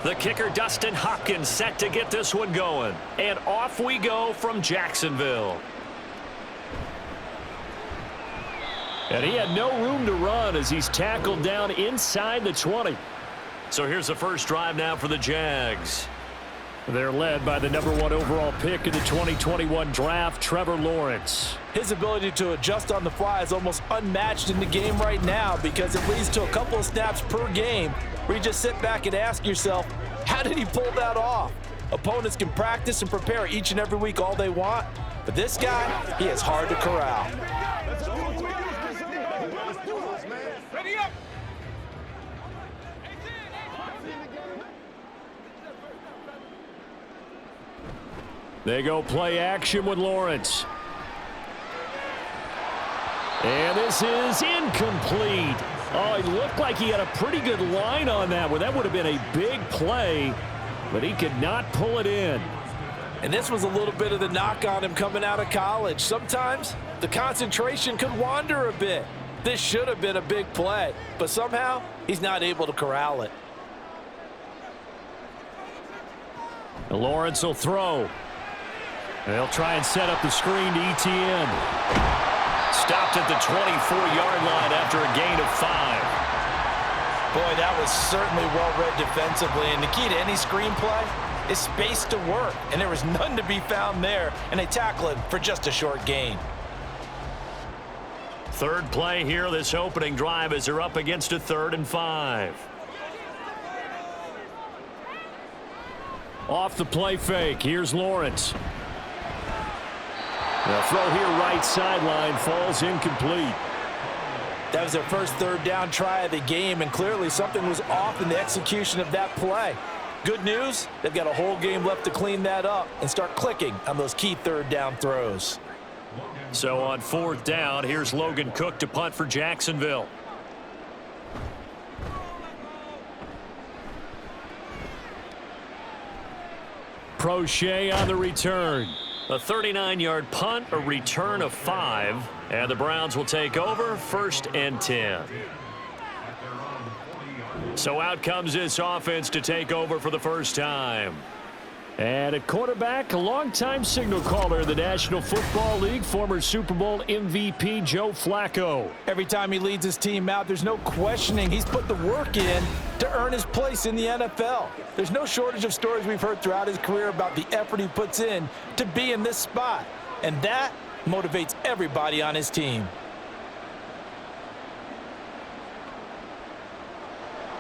The kicker, Dustin Hopkins, set to get this one going. And off we go from Jacksonville. And he had no room to run as he's tackled down inside the 20. So here's the first drive now for the Jags. They're led by the #1 overall pick in the 2021 draft, Trevor Lawrence. His ability to adjust on the fly is almost unmatched in the game right now because it leads to a couple of snaps per game where you just sit back and ask yourself, how did he pull that off? Opponents can practice and prepare each and every week all they want, but this guy, he is hard to corral. Ready up! They go play action with Lawrence. And this is incomplete. Oh, it looked like he had a pretty good line on that one. That would have been a big play, but he could not pull it in. And this was a little bit of the knock on him coming out of college. Sometimes the concentration could wander a bit. This should have been a big play, but somehow he's not able to corral it. Lawrence will throw. They'll try and set up the screen to ETN. Stopped at the 24-yard line after a gain of 5. Boy, that was certainly well-read defensively, and the key to any screenplay is space to work, and there was none to be found there, and they tackle it for just a short gain. Third play here, this opening drive, as they're up against a 3rd and 5. Off the play fake, here's Lawrence. The throw here right sideline falls incomplete. That was their first 3rd down try of the game, and clearly something was off in the execution of that play. Good news, they've got a whole game left to clean that up and start clicking on those key 3rd down throws. So on 4th down, here's Logan Cook to punt for Jacksonville. Prochet on the return. A 39-yard punt, a return of 5, and the Browns will take over 1st and 10. So out comes this offense to take over for the first time. And at quarterback, a longtime signal caller in the National Football League, former Super Bowl MVP Joe Flacco. Every time he leads his team out, there's no questioning he's put the work in to earn his place in the NFL. There's no shortage of stories we've heard throughout his career about the effort he puts in to be in this spot. And that motivates everybody on his team.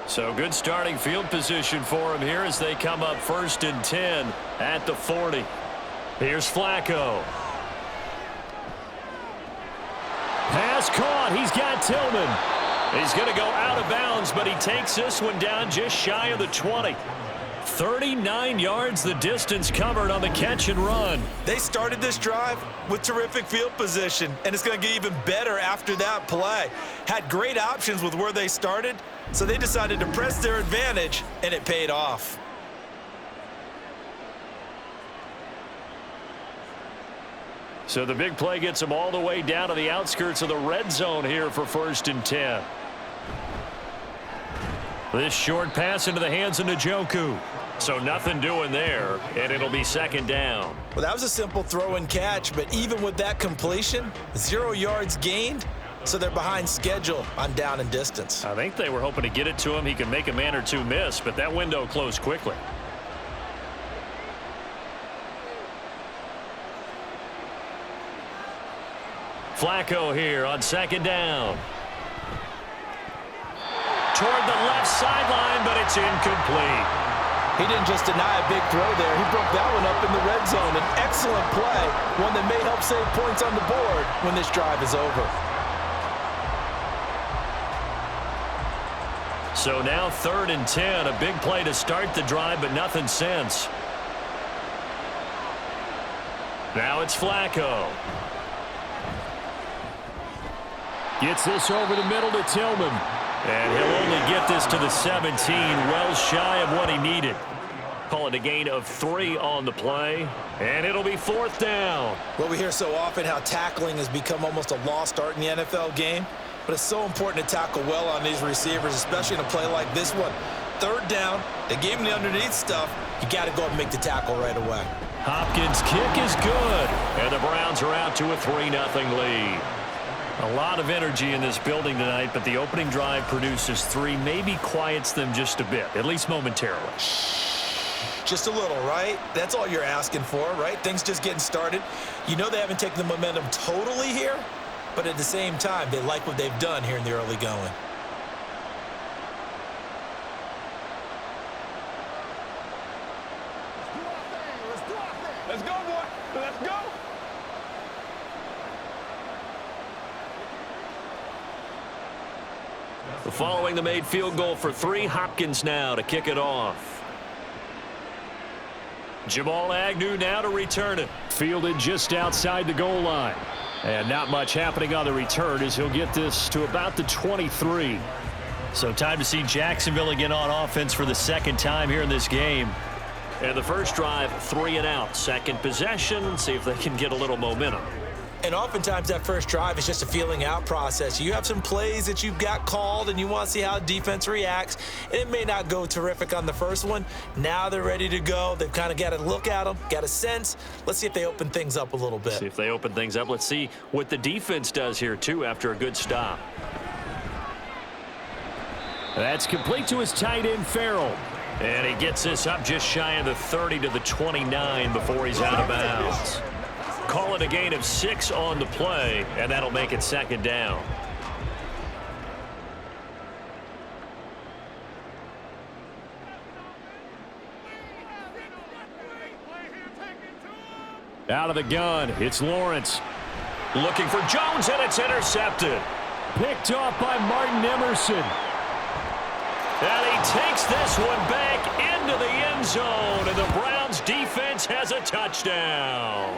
So good starting field position for him here as they come up 1st and 10 at the 40. Here's Flacco. Pass caught. He's got Tillman. He's going to go out of bounds, but he takes this one down just shy of the 20. 39 yards the distance covered on the catch and run. They started this drive with terrific field position, and it's going to get even better after that play. Had great options with where they started, so they decided to press their advantage, and it paid off. So the big play gets them all the way down to the outskirts of the red zone here for 1st and 10. This short pass into the hands of Njoku. So nothing doing there, and it'll be 2nd down. Well, that was a simple throw and catch, but even with that completion, 0 yards gained, so they're behind schedule on down and distance. I think they were hoping to get it to him. He could make a man or two miss, but that window closed quickly. Flacco here on 2nd down. Toward the left sideline, but it's incomplete. He didn't just deny a big throw there. He broke that one up in the red zone. An excellent play, one that may help save points on the board when this drive is over. So now 3rd and 10, a big play to start the drive, but nothing since. Now it's Flacco. Gets this over the middle to Tillman. And he'll only get this to the 17, well shy of what he needed. Call it a gain of 3 on the play, and it'll be 4th down. Well, we hear so often how tackling has become almost a lost art in the NFL game, but it's so important to tackle well on these receivers, especially in a play like this one. third down. They gave him the underneath stuff. You got to go and make the tackle right away. Hopkins' kick is good, and the Browns are out to a 3-0 lead. A lot of energy in this building tonight, but the opening drive produces 3, maybe quiets them just a bit, at least momentarily. Just a little, right? That's all you're asking for, right? Things just getting started. You know they haven't taken the momentum totally here, but at the same time, they like what they've done here in the early going. Let's go, boy. Let's go. Following the made field goal for 3, Hopkins now to kick it off. Jamal Agnew now to return it. Fielded just outside the goal line. And not much happening on the return as he'll get this to about the 23. So time to see Jacksonville again on offense for the second time here in this game. And the first drive, 3 and out. Second possession, see if they can get a little momentum. And oftentimes that first drive is just a feeling out process. You have some plays that you've got called and you want to see how defense reacts. And it may not go terrific on the first one. Now they're ready to go. They've kind of got to look at them, got a sense. Let's see if they open things up a little bit. See if they open things up. Let's see what the defense does here, too, after a good stop. That's complete to his tight end, Farrell. And he gets this up just shy of the 30 to the 29 before he's out of bounds. Call it a gain of 6 on the play, and that'll make it second down. Out of the gun, it's Lawrence. Looking for Jones, and it's intercepted. Picked off by Martin Emerson. And he takes this one back into the end zone, and the Browns defense has a touchdown.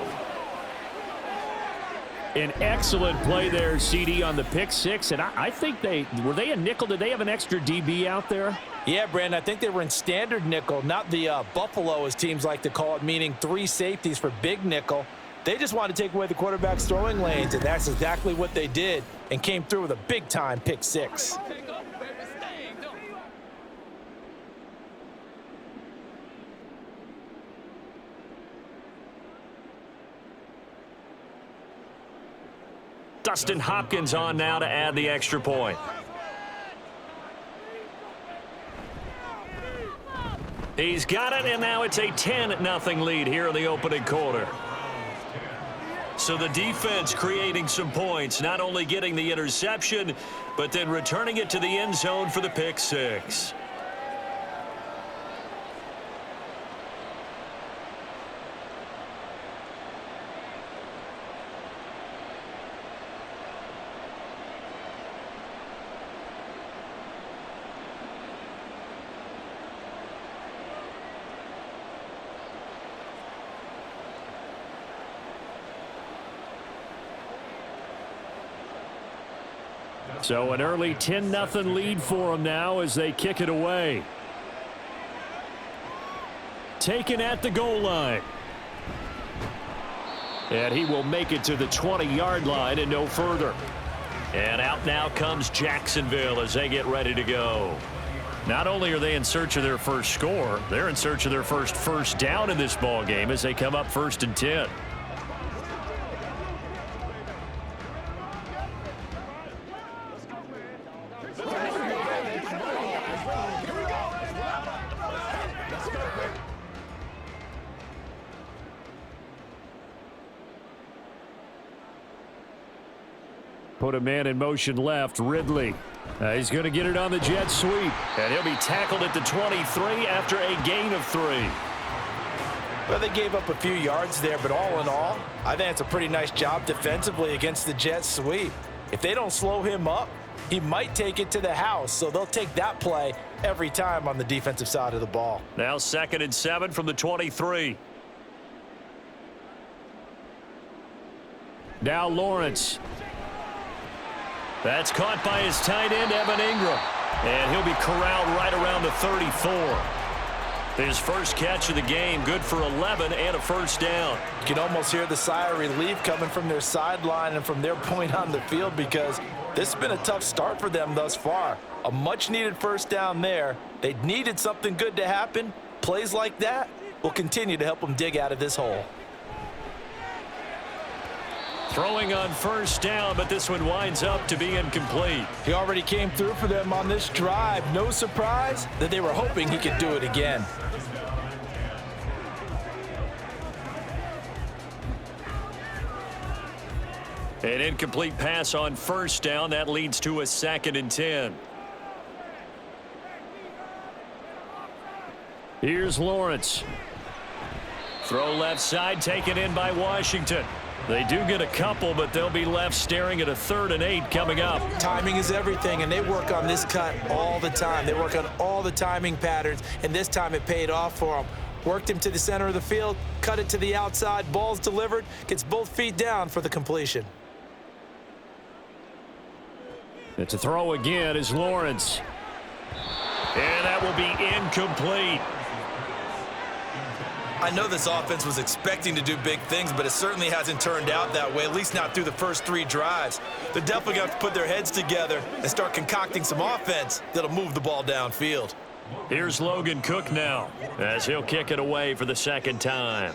An excellent play there, CD, on the pick 6, and I think were they a nickel? Did they have an extra DB out there? Yeah, Brandon, I think they were in standard nickel, not the Buffalo, as teams like to call it, meaning 3 safeties for big nickel. They just wanted to take away the quarterback's throwing lanes, and that's exactly what they did, and came through with a big-time pick 6. Dustin Hopkins on now to add the extra point. He's got it, and now it's a 10-0 lead here in the opening quarter. So the defense creating some points, not only getting the interception, but then returning it to the end zone for the pick 6. So an early 10-0 lead for them now as they kick it away. Taken at the goal line. And he will make it to the 20-yard line and no further. And out now comes Jacksonville as they get ready to go. Not only are they in search of their first score, they're in search of their first down in this ball game as they come up 1st and 10. Put a man in motion left, Ridley. He's going to get it on the jet sweep. And he'll be tackled at the 23 after a gain of 3. Well, they gave up a few yards there, but all in all, I think it's a pretty nice job defensively against the jet sweep. If they don't slow him up, he might take it to the house, so they'll take that play every time on the defensive side of the ball. Now 2nd and 7 from the 23. Now Lawrence. That's caught by his tight end, Evan Ingram. And he'll be corralled right around the 34. His first catch of the game, good for 11 and a first down. You can almost hear the sigh of relief coming from their sideline and from their point on the field because this has been a tough start for them thus far. A much-needed first down there. They needed something good to happen. Plays like that will continue to help them dig out of this hole. Throwing on first down, but this one winds up to be incomplete. He already came through for them on this drive. No surprise that they were hoping he could do it again. An incomplete pass on first down. That leads to a 2nd and 10. Here's Lawrence. Throw left side, taken in by Washington. They do get a couple, but they'll be left staring at a 3rd and 8 coming up. Timing is everything, and they work on this cut all the time. They work on all the timing patterns, and this time it paid off for them. Worked him to the center of the field, cut it to the outside, ball's delivered, gets both feet down for the completion. It's a throw again is Lawrence. And that will be incomplete. I know this offense was expecting to do big things, but it certainly hasn't turned out that way, at least not through the first 3 drives. They're definitely going to have to put their heads together and start concocting some offense that'll move the ball downfield. Here's Logan Cook now, as he'll kick it away for the 2nd time.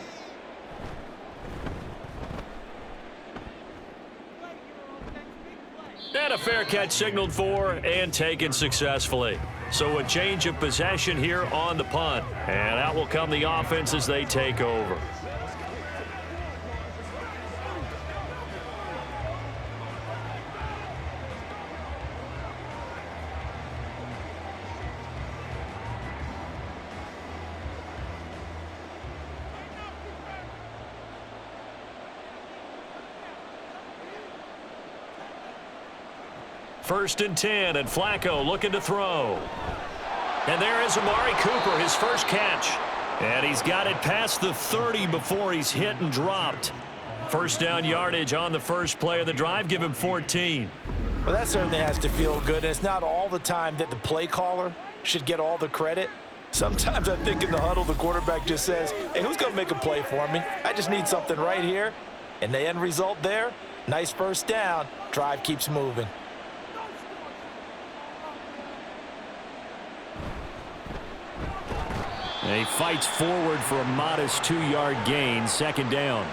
And a fair catch signaled for and taken successfully. So a change of possession here on the punt. And out will come the offense as they take over. First and 10, and Flacco looking to throw. And there is Amari Cooper, his first catch. And he's got it past the 30 before he's hit and dropped. First down yardage on the first play of the drive. Give him 14. Well, that certainly has to feel good. It's not all the time that the play caller should get all the credit. Sometimes I think in the huddle, the quarterback just says, hey, who's going to make a play for me? I just need something right here. And the end result there, nice first down. Drive keeps moving. And he fights forward for a modest 2-yard gain, 2nd down.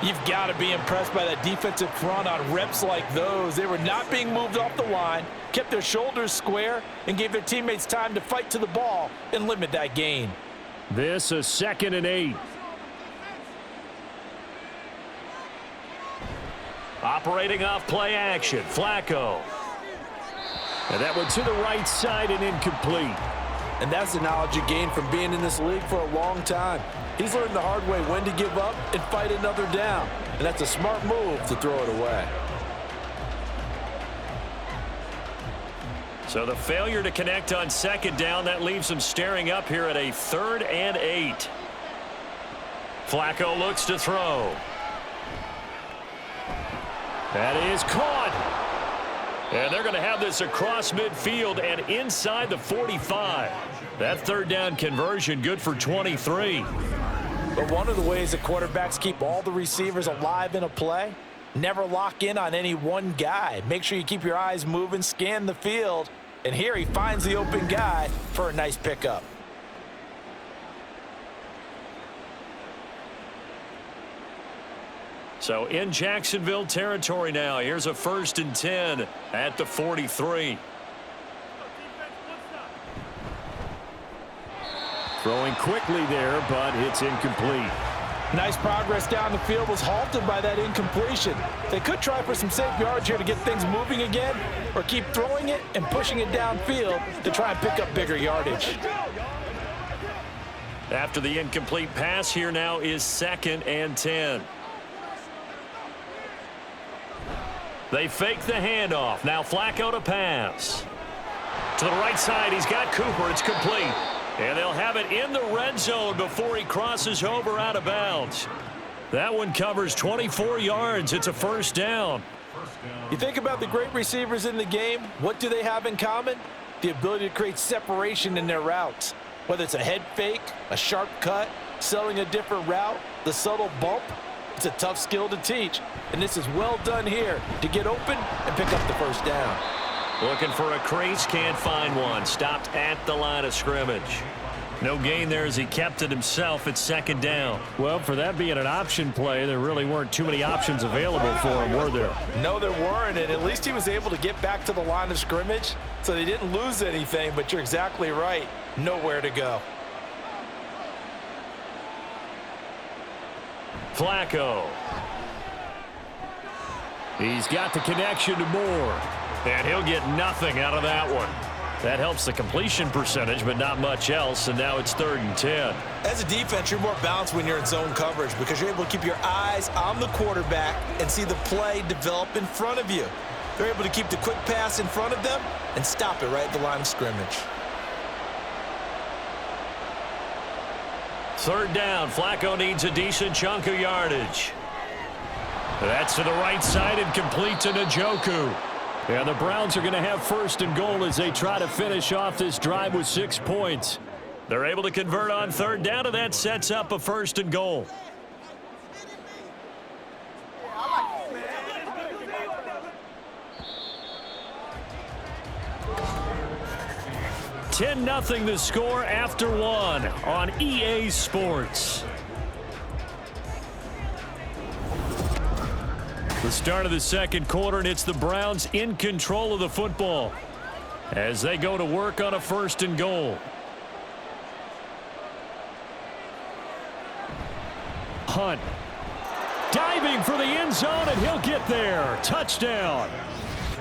You've got to be impressed by that defensive front on reps like those. They were not being moved off the line, kept their shoulders square, and gave their teammates time to fight to the ball and limit that gain. This a 2nd and 8. Operating off play action, Flacco. And that one to the right side and incomplete. And that's the knowledge you gain from being in this league for a long time. He's learned the hard way when to give up and fight another down. And that's a smart move to throw it away. So the failure to connect on 2nd down, that leaves him staring up here at a 3rd and 8. Flacco looks to throw. That is caught. And they're going to have this across midfield and inside the 45. That 3rd down conversion good for 23. But one of the ways that quarterbacks keep all the receivers alive in a play, never lock in on any one guy. Make sure you keep your eyes moving, scan the field. And here he finds the open guy for a nice pickup. So in Jacksonville territory now. Here's a 1st and 10 at the 43. Throwing quickly there, but it's incomplete. Nice progress down the field, was halted by that incompletion. They could try for some safe yards here to get things moving again, or keep throwing it and pushing it downfield to try and pick up bigger yardage. After the incomplete pass, here now is 2nd and 10. They fake the handoff. Now Flacco to pass. To the right side, he's got Cooper. It's complete. And they'll have it in the red zone before he crosses over out of bounds. That one covers 24 yards. It's a 1st down. You think about the great receivers in the game, what do they have in common? The ability to create separation in their routes. Whether it's a head fake, a sharp cut, selling a different route, the subtle bump, it's a tough skill to teach. And this is well done here to get open and pick up the 1st down. Looking for a crease, can't find one. Stopped at the line of scrimmage. No gain there as he kept it himself at second down. Well, for that being an option play, there really weren't too many options available for him, were there? No, there weren't, and at least he was able to get back to the line of scrimmage, so they didn't lose anything, but you're exactly right. Nowhere to go. Flacco. He's got the connection to Moore, and he'll get nothing out of that one. That helps the completion percentage, but not much else, and now it's 3rd and 10. As a defense, you're more balanced when you're in zone coverage because you're able to keep your eyes on the quarterback and see the play develop in front of you. They're able to keep the quick pass in front of them and stop it right at the line of scrimmage. 3rd down. Flacco needs a decent chunk of yardage. That's to the right side and complete to Njoku. Yeah, the Browns are going to have 1st and goal as they try to finish off this drive with 6 points. They're able to convert on 3rd down, and that sets up a 1st and goal. (10-0) the score after 1 on EA Sports. The start of the 2nd quarter, and it's the Browns in control of the football as they go to work on a 1st and goal. Hunt diving for the end zone, and he'll get there. Touchdown.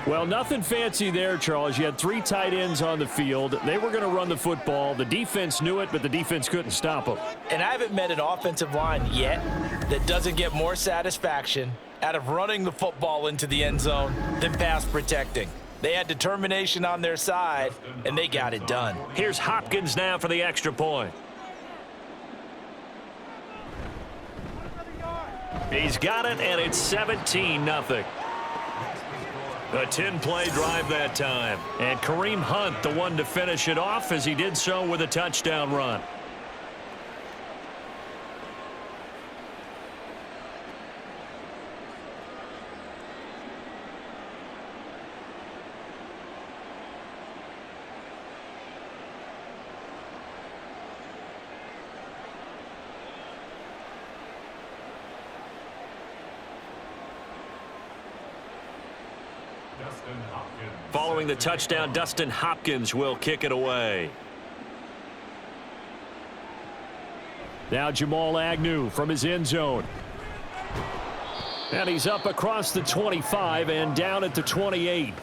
Well, nothing fancy there, Charles. You had 3 tight ends on the field. They were going to run the football. The defense knew it, but the defense couldn't stop them. And I haven't met an offensive line yet that doesn't get more satisfaction out of running the football into the end zone than pass protecting. They had determination on their side, and they got it done. Here's Hopkins now for the extra point. He's got it, and it's 17-0. A 10-play drive that time. And Kareem Hunt, the one to finish it off, as he did so with a touchdown run. Following the touchdown, Dustin Hopkins will kick it away. Now Jamal Agnew from his end zone. And he's up across the 25 and down at the 28.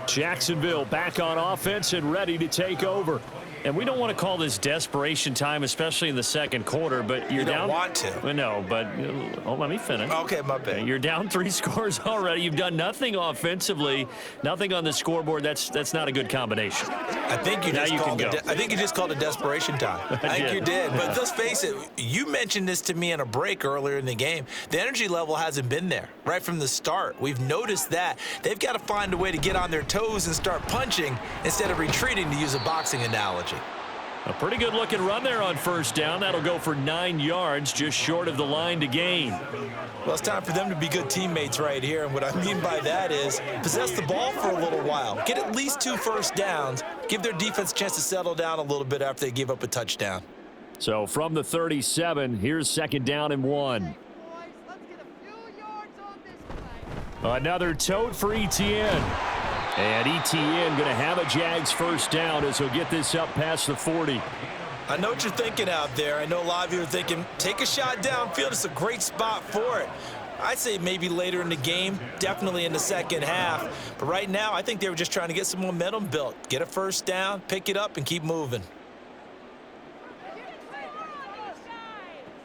Jacksonville back on offense and ready to take over. And we don't want to call this desperation time, especially in the 2nd quarter, but you're down. You don't want to. No, but let me finish. Okay, my bad. You're down 3 scores already. You've done nothing offensively, nothing on the scoreboard. That's not a good combination. I think you just called it desperation time. I think you did. But let's face it, you mentioned this to me in a break earlier in the game. The energy level hasn't been there right from the start. We've noticed that. They've got to find a way to get on their toes and start punching instead of retreating, to use a boxing analogy. A pretty good-looking run there on 1st down. That'll go for 9 yards, just short of the line to gain. Well, it's time for them to be good teammates right here, and what I mean by that is possess the ball for a little while. Get at least 2 first downs. Give their defense a chance to settle down a little bit after they give up a touchdown. So from the 37, here's 2nd down and 1. Another tote for Etienne. And Etienne going to have a Jags 1st down as he'll get this up past the 40. I know what you're thinking out there. I know a lot of you are thinking, take a shot downfield. It's a great spot for it. I'd say maybe later in the game, definitely in the 2nd half. But right now, I think they were just trying to get some momentum built. Get a 1st down, pick it up, and keep moving.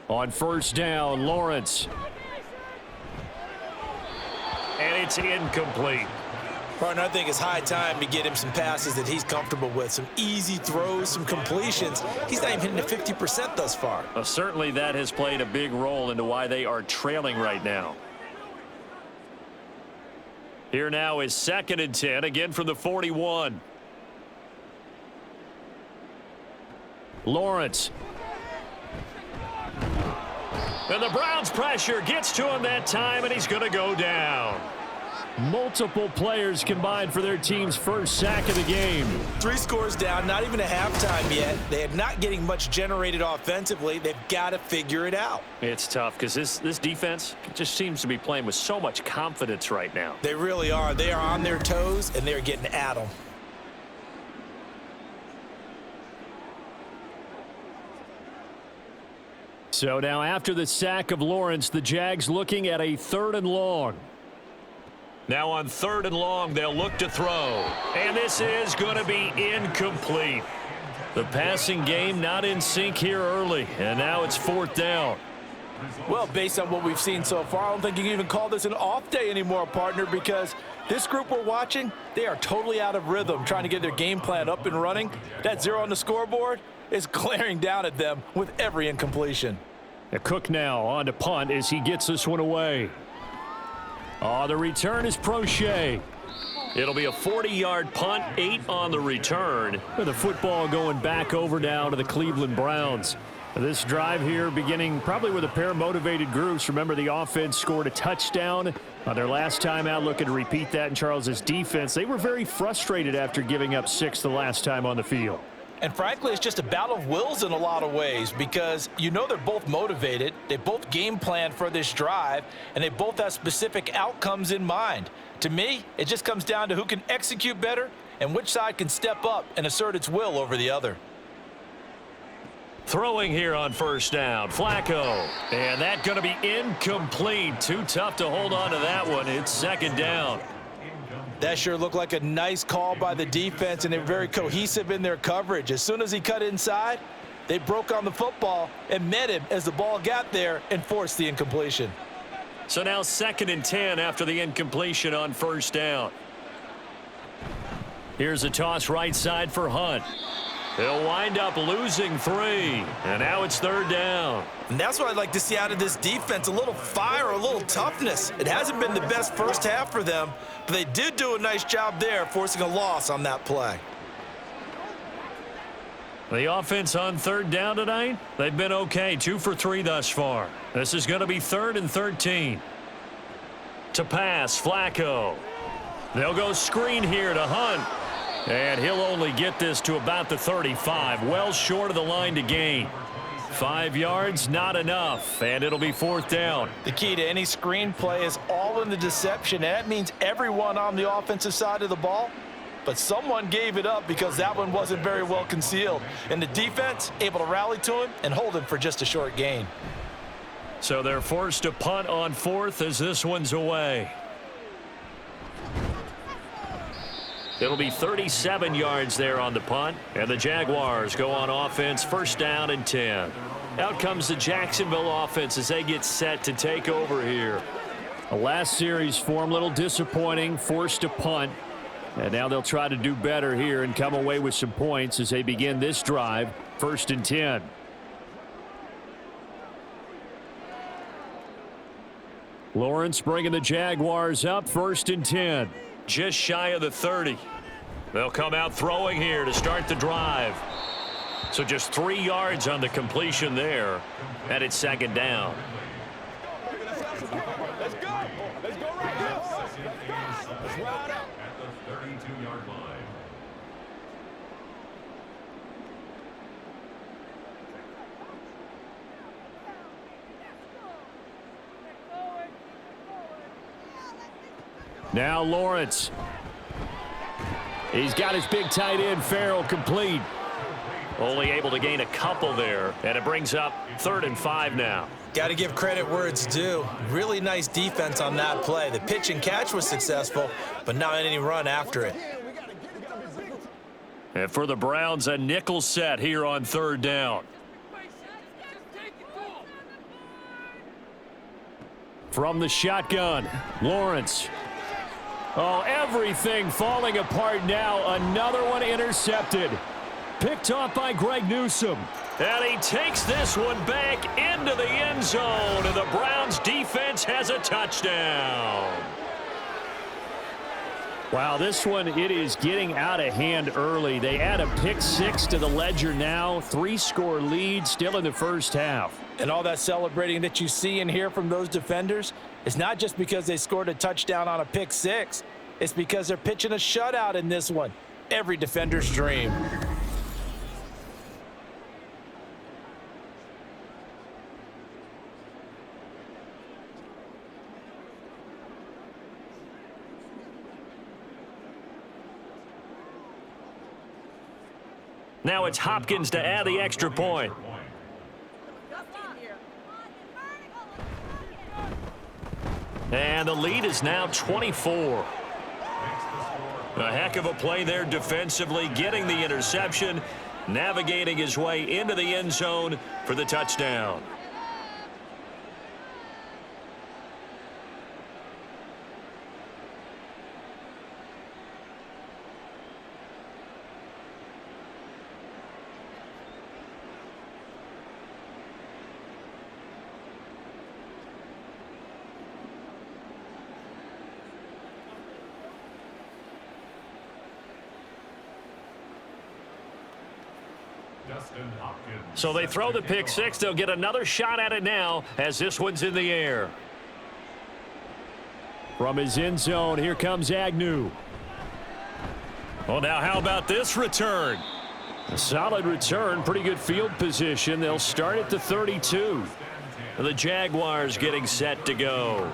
On 1st down, Lawrence. And it's incomplete. Partner, I think it's high time to get him some passes that he's comfortable with, some easy throws, some completions. He's not even hitting the 50% thus far. Certainly that has played a big role into why they are trailing right now. Here now is 2nd and 10, again from the 41. Lawrence. And the Browns pressure gets to him that time, and he's going to go down. Multiple players combined for their team's first sack of the game. 3 scores down, not even a halftime yet. They are not getting much generated offensively. They've got to figure it out. It's tough because this defense just seems to be playing with so much confidence right now. They really are. They are on their toes, and they're getting at them. So now after the sack of Lawrence, the Jags looking at a 3rd and long. Now on 3rd and long, they'll look to throw. And this is going to be incomplete. The passing game not in sync here early, and now it's 4th down. Well, based on what we've seen so far, I don't think you can even call this an off day anymore, partner, because this group we're watching, they are totally out of rhythm, trying to get their game plan up and running. That 0 on the scoreboard is glaring down at them with every incompletion. Cook now on to punt as he gets this one away. Oh, the return is Prochet. It'll be a 40-yard punt, 8 on the return. With the football going back over now to the Cleveland Browns. This drive here beginning probably with a pair of motivated groups. Remember, the offense scored a touchdown on their last time out. Looking to repeat that in Charles's defense. They were very frustrated after giving up 6 the last time on the field. And frankly, it's just a battle of wills in a lot of ways because you know they're both motivated. They both game plan for this drive, and they both have specific outcomes in mind. To me, it just comes down to who can execute better and which side can step up and assert its will over the other. Throwing here on 1st down, Flacco. And that's going to be incomplete. Too tough to hold on to that one. It's 2nd down. That sure looked like a nice call by the defense, and they're very cohesive in their coverage. As soon as he cut inside, they broke on the football and met him as the ball got there and forced the incompletion. So now 2nd and 10 after the incompletion on 1st down. Here's a toss right side for Hunt. He'll wind up losing 3, and now it's 3rd down. And that's what I'd like to see out of this defense, a little fire, a little toughness. It hasn't been the best first half for them, but they did do a nice job there, forcing a loss on that play. The offense on 3rd down tonight, they've been okay, 2 for 3 thus far. This is going to be 3rd and 13. To pass, Flacco. They'll go screen here to Hunt. And he'll only get this to about the 35, well short of the line to gain. 5 yards, not enough, and it'll be 4th down. The key to any screen play is all in the deception, and that means everyone on the offensive side of the ball, but someone gave it up because that one wasn't very well concealed. And the defense able to rally to him and hold him for just a short gain. So they're forced to punt on 4th as this one's away. It'll be 37 yards there on the punt, and the Jaguars go on offense, 1st down and 10. Out comes the Jacksonville offense as they get set to take over here. The last series for them, a little disappointing, forced to punt. And now they'll try to do better here and come away with some points as they begin this drive, 1st and 10. Lawrence bringing the Jaguars up, 1st and 10. Just shy of the 30. They'll come out throwing here to start the drive. So just 3 yards on the completion there. And it's 2nd down. Let's go. Let's go right here. Let's ride out. At the 32-yard line. Now Lawrence. He's got his big tight end, Farrell, complete. Only able to gain a couple there, and it brings up 3rd and 5 now. Got to give credit where it's due. Really nice defense on that play. The pitch and catch was successful, but not any run after it. And for the Browns, a nickel set here on 3rd down. From the shotgun, Lawrence. Oh, everything falling apart now. Another one intercepted. Picked off by Greg Newsome. And he takes this one back into the end zone, and the Browns defense has a touchdown. Wow, this one, it is getting out of hand early. They add a pick 6 to the ledger now. 3-score lead still in the first half. And all that celebrating that you see and hear from those defenders is not just because they scored a touchdown on a pick six. It's because they're pitching a shutout in this one. Every defender's dream. Now it's Hopkins to add the extra point. And the lead is now 24. A heck of a play there defensively, getting the interception, navigating his way into the end zone for the touchdown. So they throw the pick six. They'll get another shot at it now as this one's in the air. From his end zone, here comes Agnew. Well, now how about this return? A solid return, pretty good field position. They'll start at the 32. The Jaguars getting set to go.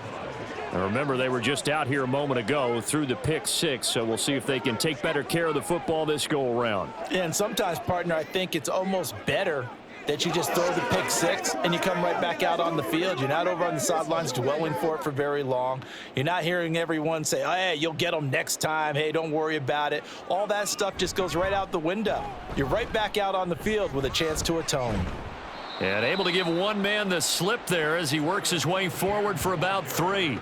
Now remember, they were just out here a moment ago through the pick six, so we'll see if they can take better care of the football this go-around. And sometimes, partner, I think it's almost better that you just throw the pick six and you come right back out on the field. You're not over on the sidelines dwelling for it for very long. You're not hearing everyone say, oh, hey, you'll get them next time. Hey, don't worry about it. All that stuff just goes right out the window. You're right back out on the field with a chance to atone. And able to give one man the slip there as he works his way forward for about 3.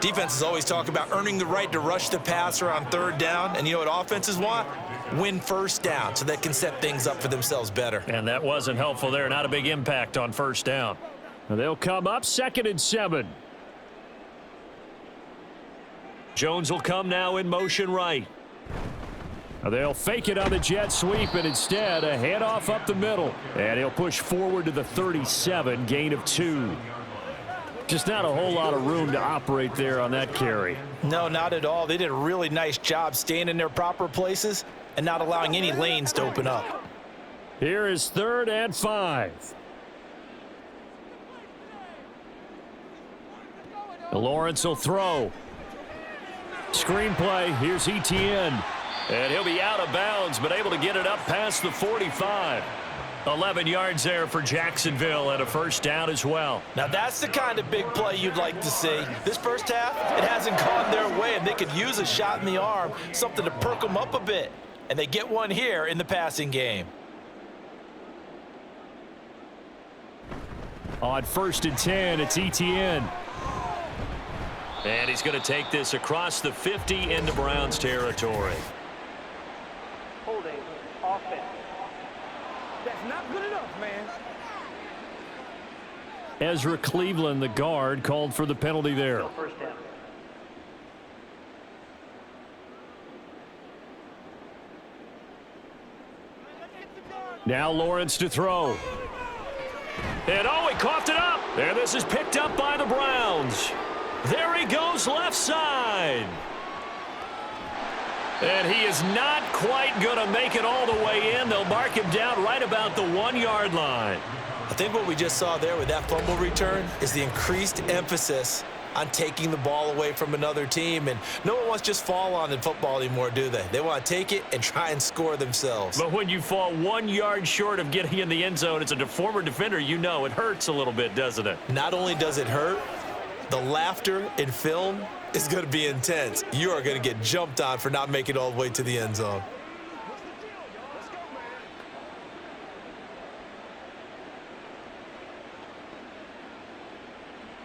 Defenses always talk about earning the right to rush the passer on third down. And you know what offenses want? Win first down so they can set things up for themselves better. And that wasn't helpful there. Not a big impact on first down. They'll come up 2nd and 7. Jones will come now in motion right. They'll fake it on the jet sweep, and instead a handoff up the middle. And he'll push forward to the 37, gain of 2. Just not a whole lot of room to operate there on that carry. No, not at all. They did a really nice job staying in their proper places and not allowing any lanes to open up. Here is 3rd and 5. Lawrence will throw. Screenplay. Here's Etienne. And he'll be out of bounds, but able to get it up past the 45. 11 yards there for Jacksonville and a first down as well. Now that's the kind of big play you'd like to see. This first half, it hasn't gone their way, and they could use a shot in the arm, something to perk them up a bit. And they get one here in the passing game. On 1st and 10, it's Etienne. And he's going to take this across the 50 into Browns territory. Holding offense. That's not good enough, man. Ezra Cleveland, the guard, called for the penalty there. First down. Now Lawrence to throw. And oh, he coughed it up. And this is picked up by the Browns. There he goes left side. And he is not quite going to make it all the way in. They'll mark him down right about the 1-yard line. I think what we just saw there with that fumble return is the increased emphasis on taking the ball away from another team. And no one wants to just fall on in football anymore, do they? They want to take it and try and score themselves. But when you fall 1 yard short of getting in the end zone, it's a former defender, you know it hurts a little bit, doesn't it? Not only does it hurt, the laughter in film is going to be intense. You are going to get jumped on for not making it all the way to the end zone.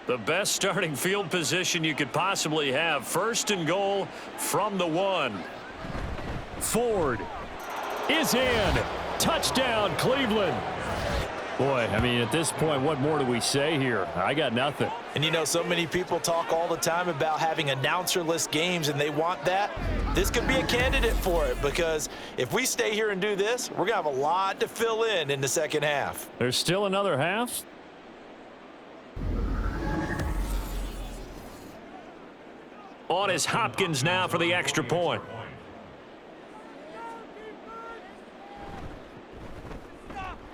The best starting field position you could possibly have. 1st and goal from the 1. Ford is in. Touchdown, Cleveland. Boy, I mean, at this point, what more do we say here? I got nothing. And you know, so many people talk all the time about having announcer-less games, and they want that. this could be a candidate for it, because if we stay here and do this, we're going to have a lot to fill in the second half. There's still another half. On is Hopkins now for the extra point.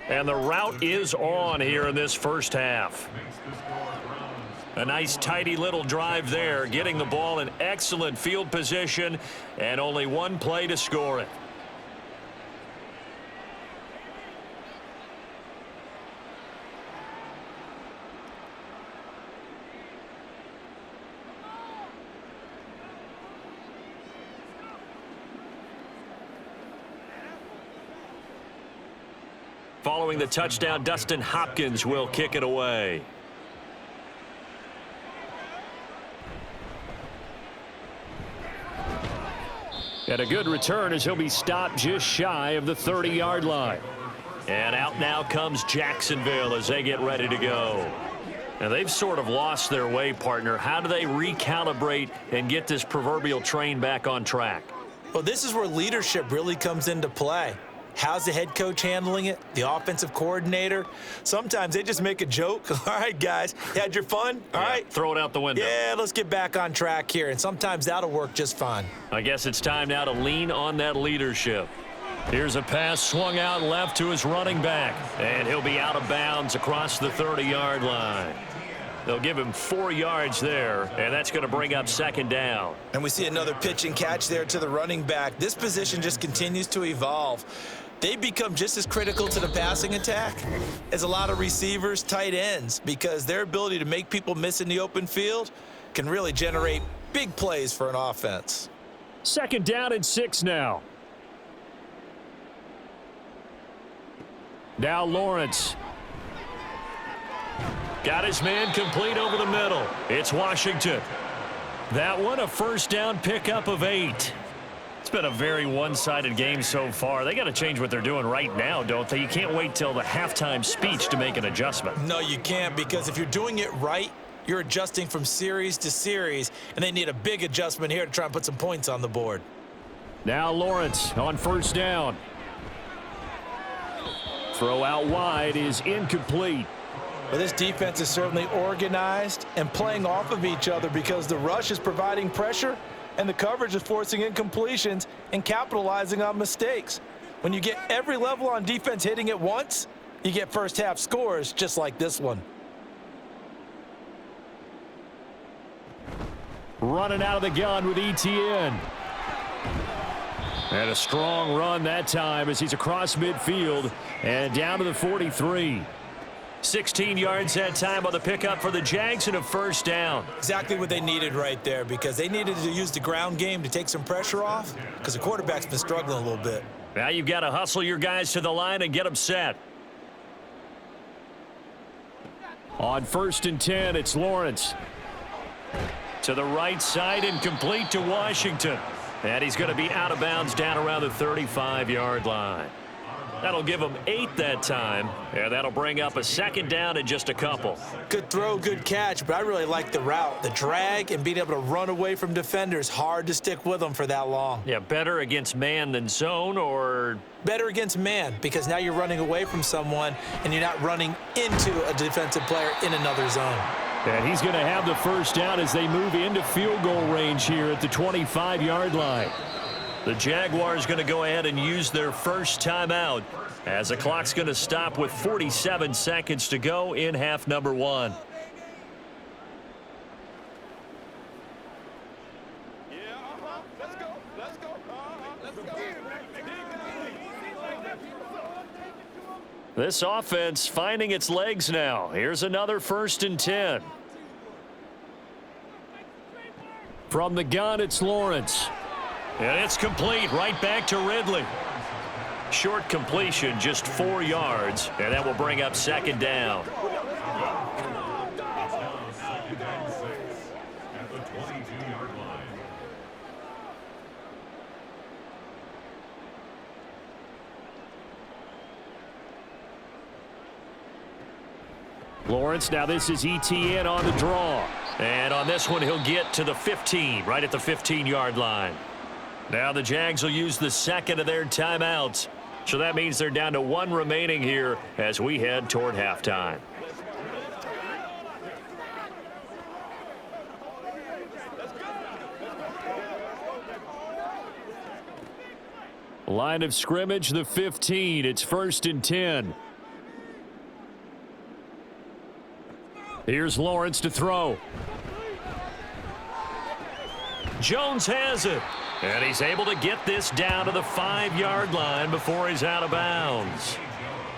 And the route is on here in this first half. A nice, tidy little drive there, getting the ball in excellent field position, and only one play to score it. Following the touchdown, Dustin Hopkins will kick it away. And a good return as he'll be stopped just shy of the 30-yard line. And out now comes Jacksonville as they get ready to go. Now they've sort of lost their way, partner. How do they recalibrate and get this proverbial train back on track? Well, this is where leadership really comes into play. How's the head coach handling it? The offensive coordinator? Sometimes they just make a joke. All right, guys, you had your fun? All right. Throw it out the window. Yeah, let's get back on track here. And sometimes that'll work just fine. I guess it's time now to lean on that leadership. Here's a pass swung out left to his running back. And he'll be out of bounds across the 30-yard line. They'll give him 4 yards there, and that's going to bring up second down. And we see another pitch and catch there to the running back. This position just continues to evolve. They become just as critical to the passing attack as a lot of receivers, tight ends, because their ability to make people miss in the open field can really generate big plays for an offense. Second down and 6 now. Now Lawrence. Got his man complete over the middle. It's Washington. That one a first down pickup of 8. It's been a very one-sided game so far. They got to change what they're doing right now, don't they? You can't wait till the halftime speech to make an adjustment. No, you can't, because if you're doing it right, you're adjusting from series to series, and they need a big adjustment here to try and put some points on the board. Now Lawrence on first down. Throw out wide is incomplete. Well, this defense is certainly organized and playing off of each other, because the rush is providing pressure and the coverage is forcing incompletions and capitalizing on mistakes. When you get every level on defense hitting at once, you get first half scores just like this one. Running out of the gun with ETN. And a strong run that time as he's across midfield and down to the 43. 16 yards that time on the pickup for the Jags and a first down. Exactly what they needed right there, because they needed to use the ground game to take some pressure off, because the quarterback's been struggling a little bit. Now you've got to hustle your guys to the line and get them set. On first and 10, it's Lawrence. To the right side and complete to Washington. And he's going to be out of bounds down around the 35-yard line. That'll give them 8 that time, and that'll bring up a second down in just a couple. Good throw, good catch, but I really like the route. The drag and being able to run away from defenders, hard to stick with them for that long. Yeah, better against man than zone, or? Better against man, because now you're running away from someone and you're not running into a defensive player in another zone. And he's going to have the first down as they move into field goal range here at the 25-yard line. The Jaguars going to go ahead and use their first timeout as the clock's going to stop with 47 seconds to go in half number 1. Let's go. Let's go. This offense finding its legs now. Here's another first and 10. From the gun, it's Lawrence. And it's complete right back to Ridley. Short completion, just 4 yards, and that will bring up second down. At the 22-yard line. Lawrence, now this is ETN on the draw. And on this one, he'll get to the 15, right at the 15-yard line. Now the Jags will use the second of their timeouts. So that means they're down to one remaining here as we head toward halftime. Line of scrimmage, the 15. It's 1st and 10. Here's Lawrence to throw. Jones has it. And he's able to get this down to the 5-yard line before he's out of bounds.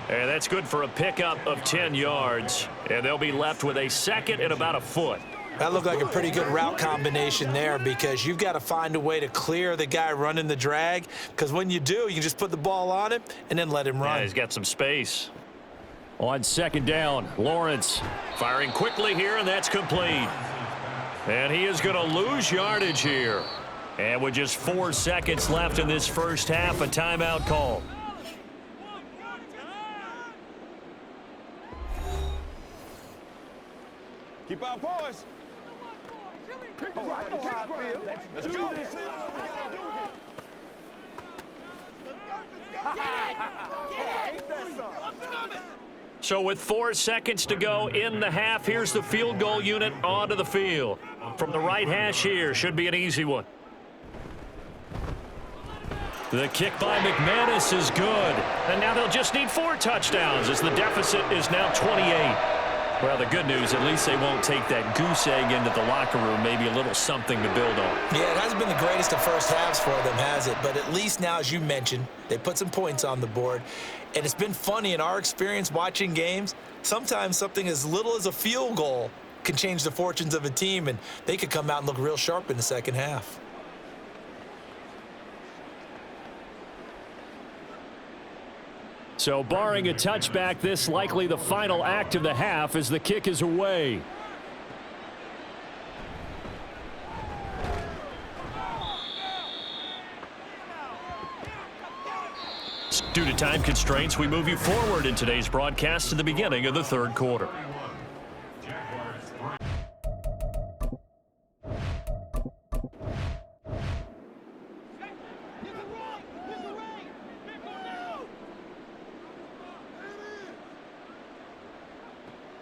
And that's good for a pickup of 10 yards. And they'll be left with a second and about a foot. That looked like a pretty good route combination there because you've got to find a way to clear the guy running the drag, because when you do, you can just put the ball on him and then let him run. Yeah, he's got some space. On 2nd down, Lawrence firing quickly here, and that's complete. And he is going to lose yardage here. And with just 4 seconds left in this first half, a timeout call. Keep our poise. Oh, I know how I feel. Let's do this. So with 4 seconds to go in the half, here's the field goal unit onto the field. From the right hash here, should be an easy one. The kick by McManus is good. And now they'll just need 4 touchdowns as the deficit is now 28. Well, the good news, at least they won't take that goose egg into the locker room. Maybe a little something to build on. Yeah, it hasn't been the greatest of first halves for them, has it? But at least now, as you mentioned, they put some points on the board. And it's been funny in our experience watching games. Sometimes something as little as a field goal can change the fortunes of a team, and they could come out and look real sharp in the second half. So barring a touchback, this likely the final act of the half as the kick is away. Due to time constraints, we move you forward in today's broadcast to the beginning of the 3rd quarter.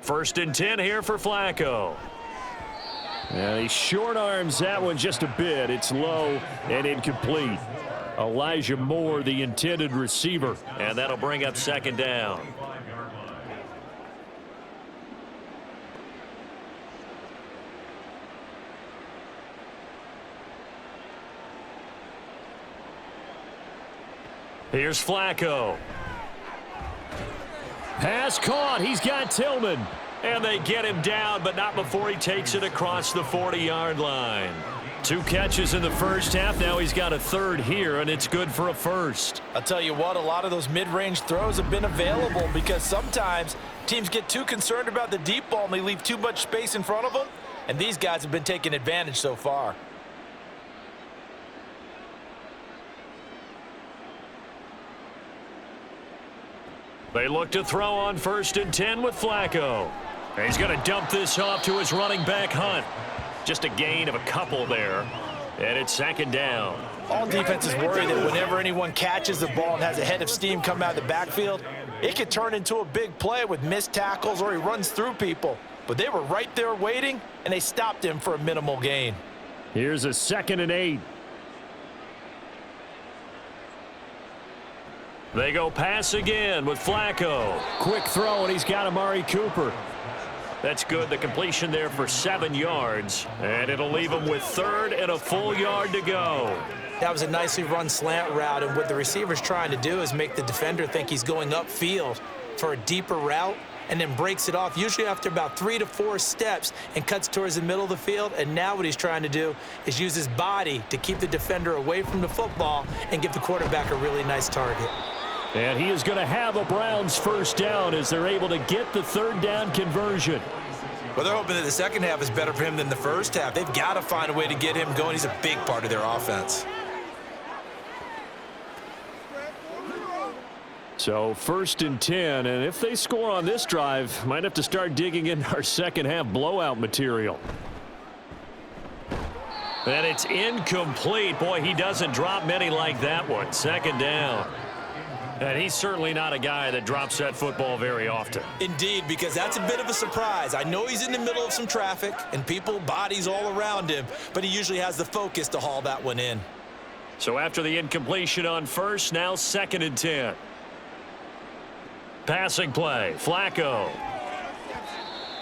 First and 10 here for Flacco. And he short arms that one just a bit. It's low and incomplete. Elijah Moore, the intended receiver. And that'll bring up 2nd down. Here's Flacco. Pass caught. He's got Tillman. And they get him down, but not before he takes it across the 40-yard line. 2 catches in the first half. Now he's got a 3rd here, and it's good for a 1st. I'll tell you what, a lot of those mid-range throws have been available because sometimes teams get too concerned about the deep ball and they leave too much space in front of them, and these guys have been taking advantage so far. They look to throw on 1st and 10 with Flacco. And he's going to dump this off to his running back, Hunt. Just a gain of a couple there. And it's 2nd down. All defenses worry that whenever anyone catches the ball and has a head of steam come out of the backfield, it could turn into a big play with missed tackles or he runs through people. But they were right there waiting, and they stopped him for a minimal gain. Here's a 2nd and 8. They go pass again with Flacco. Quick throw, and he's got Amari Cooper. That's good. The completion there for 7 yards. And it'll leave him with 3rd and a full yard to go. That was a nicely run slant route, and what the receiver's trying to do is make the defender think he's going upfield for a deeper route and then breaks it off, usually after about 3 to 4 steps, and cuts towards the middle of the field. And now what he's trying to do is use his body to keep the defender away from the football and give the quarterback a really nice target. And he is going to have a Browns 1st down as they're able to get the 3rd down conversion. Well, they're hoping that the second half is better for him than the first half. They've got to find a way to get him going. He's a big part of their offense. So 1st and 10, and if they score on this drive, might have to start digging in our second half blowout material. And it's incomplete. Boy, he doesn't drop many like that one. Second down. And he's certainly not a guy that drops that football very often. Indeed, because that's a bit of a surprise. I know he's in the middle of some traffic and people, bodies all around him, but he usually has the focus to haul that one in. So after the incompletion on first, now 2nd and 10. Passing play, Flacco.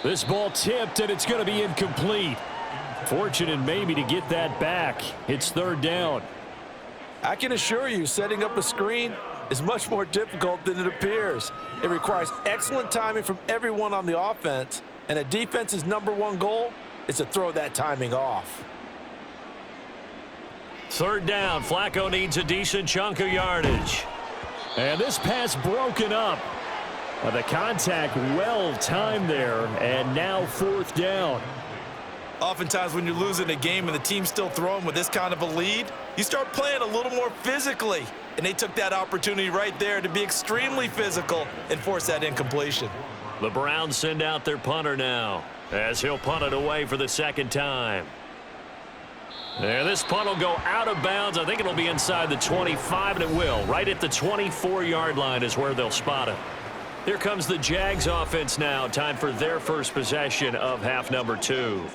This ball tipped, and it's going to be incomplete. Fortunate maybe to get that back. It's 3rd down. I can assure you, setting up a screen is much more difficult than it appears. It requires excellent timing from everyone on the offense, and a defense's #1 goal is to throw that timing off. 3rd down. Flacco needs a decent chunk of yardage. And this pass broken up. The contact well timed there, and now 4th down. Oftentimes when you're losing a game and the team's still throwing with this kind of a lead, you start playing a little more physically. And they took that opportunity right there to be extremely physical and force that incompletion. The Browns send out their punter now, as he'll punt it away for the 2nd time. And this punt will go out of bounds. I think it'll be inside the 25, and it will. Right at the 24-yard line is where they'll spot it. Here comes the Jags offense now. Time for their first possession of half number 2.